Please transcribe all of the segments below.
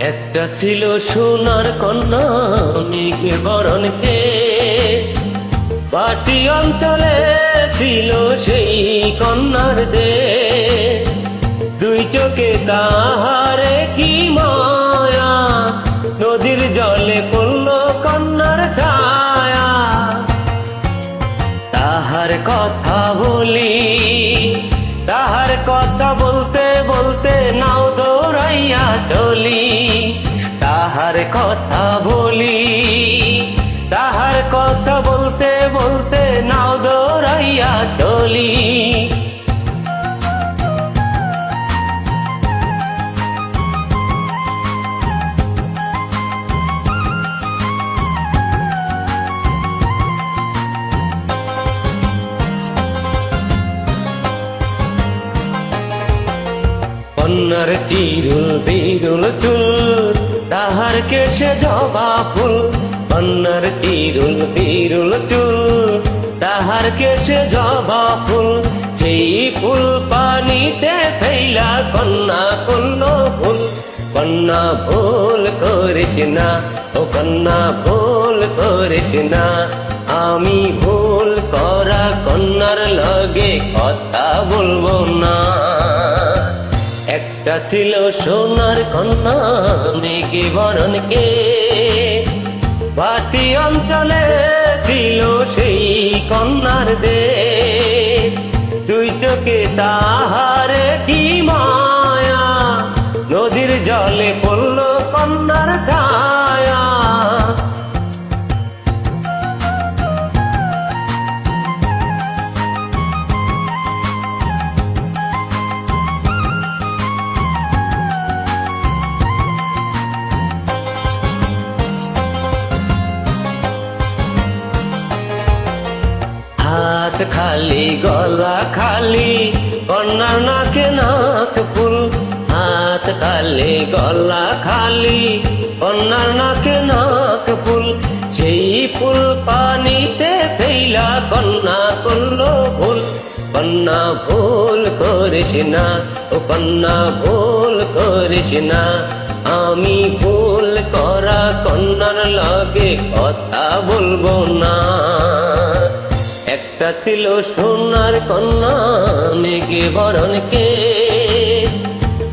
একটা ছিল সোনার কন্যা মেঘে বরণকে, পাটি অঞ্চলে ছিল সেই কন্যার দেশ। দুই চোখে তাহারে কি মায়া, নদীর জলে পড়ল কন্যার ছায়া। তাহার কথা বলি, তাহার কথা বলতে বলতে নাও দৌড়াইয়া চলি। তাহার কথা বলি, তাহার কথা বলতে বলতে নাও দৌড়াইয়া চলি। কন্যার চিরুল বিরুল চুল, তাহার কেশে জবা ফুল। কন্যার চিরুল বিরুল চুল, তাহার কেশে জবা ফুল। সেই ফুল পানিতে ফেলা কন্যা করল ভুল। কন্যা ভুল করিস না, ও কন্যা ভুল করিস না। আমি ভুল করা কন্যার লগে কথা বলবো না। একটা ছিল সোনার কন্যা মেঘে বরণকে, পাটি অঞ্চলে ছিল সেই কন্যার দেশ। দুই চোখে তাহারে কি মায়া, নদীর জলে পড়ল কন্যার ছায়া। হাত খালি গলা খালি, কন্যার নাকে নাক ফুল। হাত খালি গলা খালি, কন্যার নাকে নাক ফুল। সেই ফুল পানিতে ফেলা কন্যা করল ভুল। কন্যা ভুল করিস না, ও কন্যা ভুল করিস না। আমি ভুল করা কন্যার লগে কথা বলবো না। একটা ছিল সোনার কন্যা মেঘে বরণকে,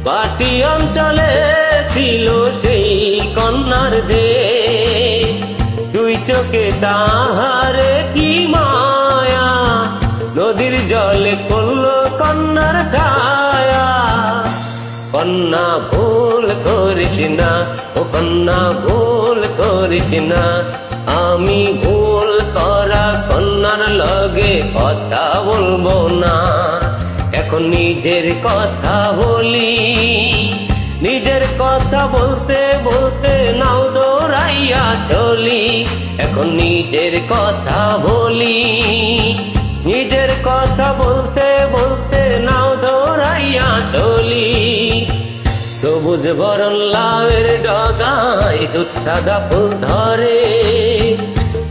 পাটি অঞ্চলে ছিল সেই কন্যার দেশ। দুই চোখে তাহারে কি মায়া, নদীর জলে পড়ল কন্যার ছায়া। কন্যা ভুল করিস না, ও কন্যা ভুল করিস না। আমি ভুল করা কন্যার লগে কথা বলবো না। এখন নিজের কথা বলি, নিজের কথা বলতে বলতে নাও দৌড়াইয়া চলি। এখন নিজের কথা বলি, নিজের কথা বলতে বলতে নাও দৌড়াইয়া চলি। সবুজ বরণ লাউয়ের ডগায় দুধ সাদা ফুল ধরে,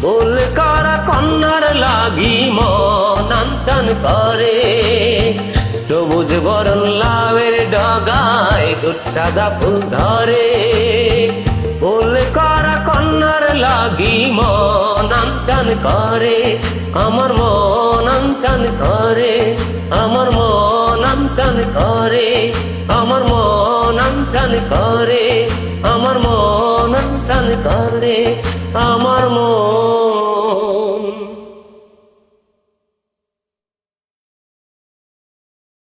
ফুল করা কন্যার লাগি মন আনচান করে। সবুজ বরণ লাউয়ের ডগায় দুধ সাদা ফুল ধরে, ফুল করা কন্যার লাগি মন আনচান করে। আমার মন আনচান করে, আমার মন আনচান করে, আমার মন আনচান করে, আমার মন আনচান করে, আমার মন